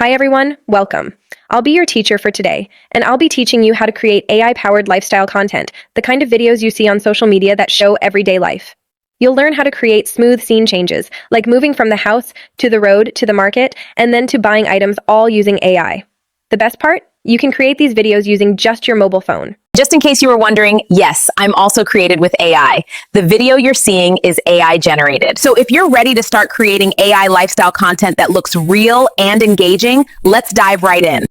Hi everyone, welcome. I'll be your teacher for today, and I'll be teaching you how to create AI-powered lifestyle content, the kind of videos you see on social media that show everyday life. You'll learn how to create smooth scene changes, like moving from the house to the road to the market, and then to buying items all using AI. The best part? You can create these videos using just your mobile phone. Just in case you were wondering, yes, I'm also created with AI. The video you're seeing is AI generated. So if you're ready to start creating AI lifestyle content that looks real and engaging, let's dive right in.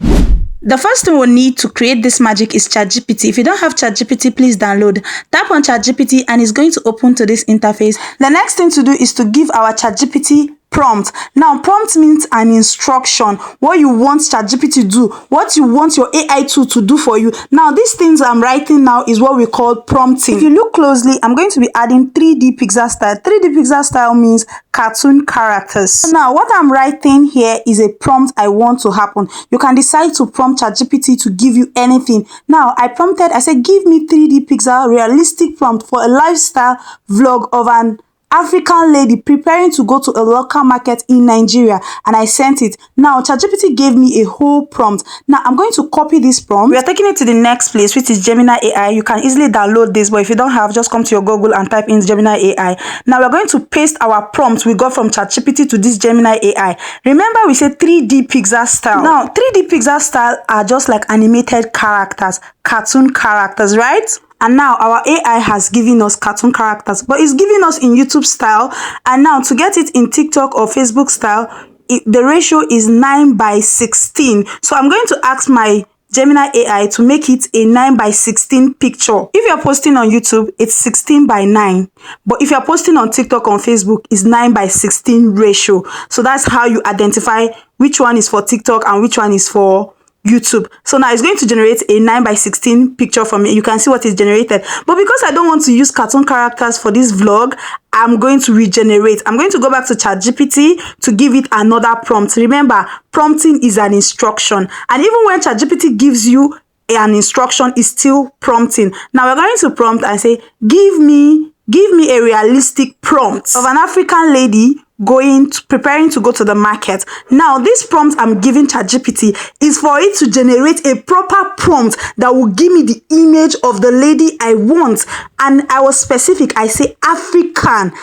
The first thing we'll need to create this magic is ChatGPT. If you don't have ChatGPT, please download. Tap on ChatGPT and it's going to open to this interface. The next thing to do is to give our ChatGPT prompt. Now, prompt means an instruction, what you want ChatGPT to do, what you want your AI tool to do for you. Now, these things I'm writing now is what we call prompting. If you look closely, I'm going to be adding 3D pixel style. 3D pixel style means cartoon characters. Now, what I'm writing here is a prompt I want to happen. You can decide to prompt ChatGPT to give you anything. Now, I said, give me 3D pixel realistic prompt for a lifestyle vlog of an African lady preparing to go to a local market in Nigeria, and I sent it. Now, ChatGPT gave me a whole prompt. Now, I'm going to copy this prompt. We are taking it to the next place, which is Gemini AI. You can easily download this, but if you don't have, just come to your Google and type in Gemini AI. Now, we're going to paste our prompt we got from ChatGPT to this Gemini AI. Remember, we said 3D pixel style. Now, 3D pixel style are just like animated characters, cartoon characters, right? And now our AI has given us cartoon characters, but it's giving us in YouTube style. And now to get it in TikTok or Facebook style, the ratio is 9:16. So I'm going to ask my Gemini AI to make it a 9:16 picture. If you're posting on YouTube, it's 16:9. But if you're posting on TikTok or Facebook, it's 9:16 ratio. So that's how you identify which one is for TikTok and which one is for YouTube. So now it's going to generate a 9:16 picture for me. You can see what is generated. But because I don't want to use cartoon characters for this vlog, I'm going to regenerate. I'm going to go back to ChatGPT to give it another prompt. Remember, prompting is an instruction. And even when ChatGPT gives you an instruction, it's still prompting. Now we're going to prompt and say, give me a realistic prompt of an African lady preparing to go to the market. Now, this prompt I'm giving ChatGPT is for it to generate a proper prompt that will give me the image of the lady I want. And I was specific. I say African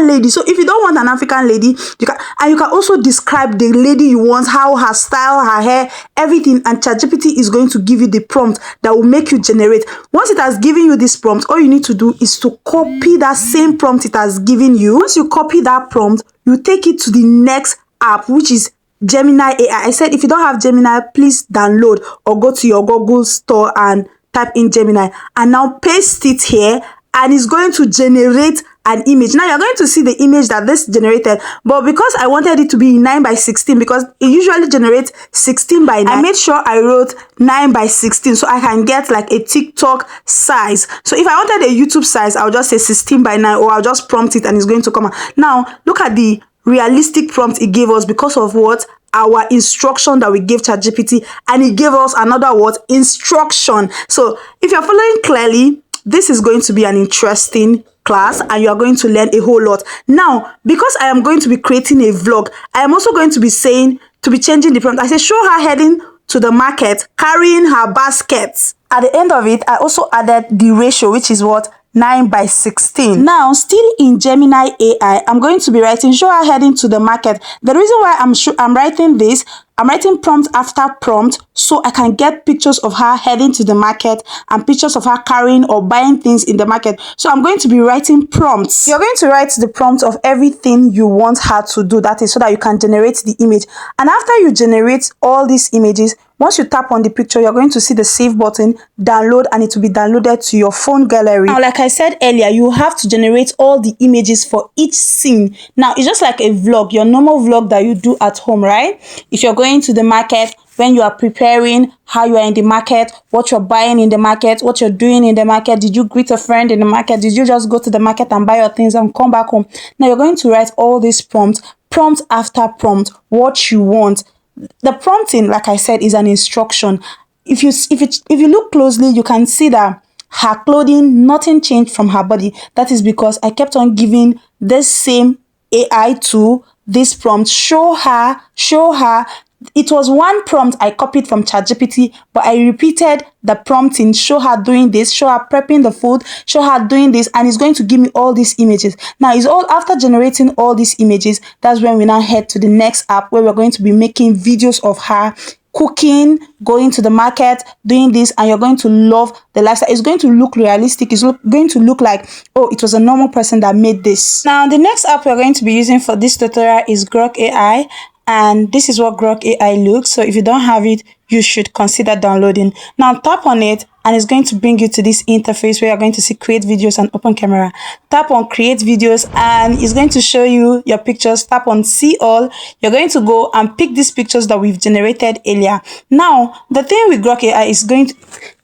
lady. So if you don't want an African lady, you can also describe the lady you want, how her style, her hair, everything. And ChatGPT is going to give you the prompt that will make you generate. Once it has given you this prompt, all you need to do is to copy that same prompt it has given you. Once you copy that prompt, you take it to the next app, which is Gemini AI. I said if you don't have Gemini, please download or go to your Google store and type in Gemini and now paste it here, and it's going to generate an image. Now you're going to see the image that this generated, but because I wanted it to be 9:16, because it usually generates 16:9, I made sure I wrote 9:16 so I can get like a TikTok size. So if I wanted a YouTube size, I'll just say 16:9, or I'll just prompt it and it's going to come out. Now look at the realistic prompt it gave us because of what? Our instruction that we gave ChatGPT, and it gave us another what? Instruction. So if you're following clearly, this is going to be an interesting class and you are going to learn a whole lot. Now, because I am going to be creating a vlog, I am also going to be changing the prompt. I say, show her heading to the market, carrying her baskets. At the end of it, I also added the ratio, which is what? 9:16. Now, still in Gemini AI, I'm going to be writing, show her heading to the market. The reason why I'm writing this, I'm writing prompt after prompt so I can get pictures of her heading to the market and pictures of her carrying or buying things in the market. So I'm going to be writing prompts. You're going to write the prompt of everything you want her to do. That is so that you can generate the image. And after you generate all these images, once you tap on the picture, you're going to see the save button, download, and it will be downloaded to your phone gallery. Now, like I said earlier, you have to generate all the images for each scene. Now, it's just like a vlog, your normal vlog that you do at home, right? If you're going to the market, when you are preparing, how you are in the market, what you're buying in the market, what you're doing in the market, did you greet a friend in the market, did you just go to the market and buy your things and come back home? Now, you're going to write all these prompts, prompt after prompt, what you want. The prompting, like I said, is an instruction. If you look closely, you can see that her clothing, nothing changed from her body. That is because I kept on giving this same AI tool this prompt. Show her It was one prompt I copied from ChatGPT, but I repeated the prompting, show her doing this, show her prepping the food, show her doing this, and it's going to give me all these images. Now, it's all after generating all these images, that's when we now head to the next app where we're going to be making videos of her cooking, going to the market, doing this, and you're going to love the lifestyle. It's going to look realistic. It's going to look like, oh, it was a normal person that made this. Now, the next app we're going to be using for this tutorial is Grok AI. And this is what Grok AI looks. So if you don't have it, you should consider downloading. Now tap on it and it's going to bring you to this interface where you're going to see create videos and open camera. Tap on create videos and it's going to show you your pictures. Tap on see all. You're going to go and pick these pictures that we've generated earlier. Now, the thing with Grok AI is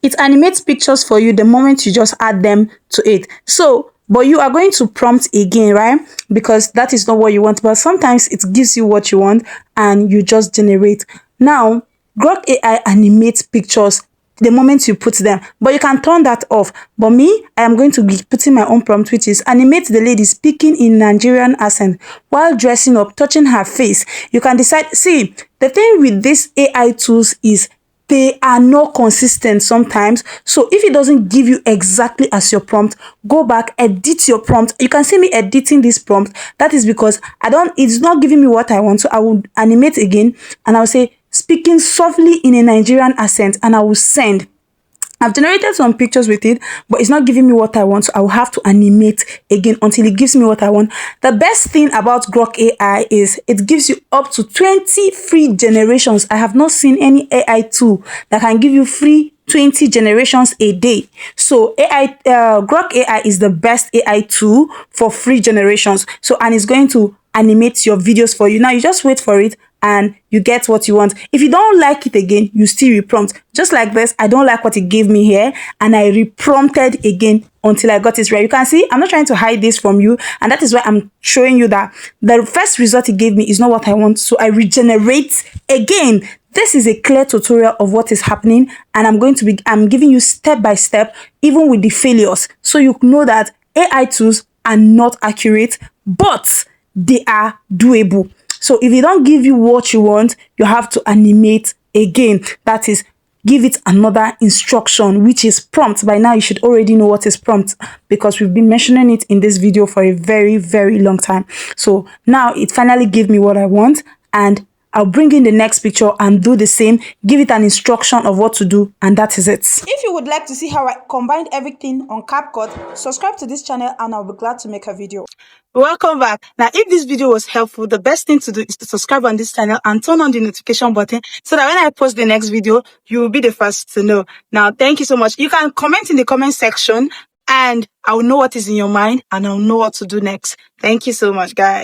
it animates pictures for you the moment you just add them to it. So, but you are going to prompt again, right? Because that is not what you want. But sometimes it gives you what you want and you just generate. Now, Grok AI animates pictures the moment you put them. But you can turn that off. But me, I am going to be putting my own prompt, which is animate the lady speaking in Nigerian accent while dressing up, touching her face. You can decide. See, the thing with these AI tools is they are not consistent sometimes. So if it doesn't give you exactly as your prompt, go back, edit your prompt. You can see me editing this prompt. That is because it's not giving me what I want. So I will animate again and I'll say speaking softly in a Nigerian accent and I will send. I've generated some pictures with it, but it's not giving me what I want, so I will have to animate again until it gives me what I want. The best thing about Grok AI is it gives you up to 20 free generations. I have not seen any AI tool that can give you free 20 generations a day. So Grok AI is the best AI tool for free generations. So, and it's going to animate your videos for you. Now you just wait for it and you get what you want. If you don't like it again, you still reprompt. Just like this, I don't like what it gave me here and I reprompted again until I got it right. You can see I'm not trying to hide this from you, and that is why I'm showing you that the first result it gave me is not what I want, so I regenerate again. This is a clear tutorial of what is happening, and I'm giving you step by step, even with the failures, so you know that AI tools are not accurate, but they are doable. So if it don't give you what you want, you have to animate again. That is, give it another instruction, which is prompt. By now, you should already know what is prompt because we've been mentioning it in this video for a very, very long time. So now it finally gave me what I want, and I'll bring in the next picture and do the same, give it an instruction of what to do, and that is it. If you would like to see how I combined everything on CapCut, subscribe to this channel and I'll be glad to make a video. Welcome back. Now, if this video was helpful, the best thing to do is to subscribe on this channel and turn on the notification button so that when I post the next video, you will be the first to know. Now, thank you so much. You can comment in the comment section and I will know what is in your mind and I'll know what to do next. Thank you so much, guys.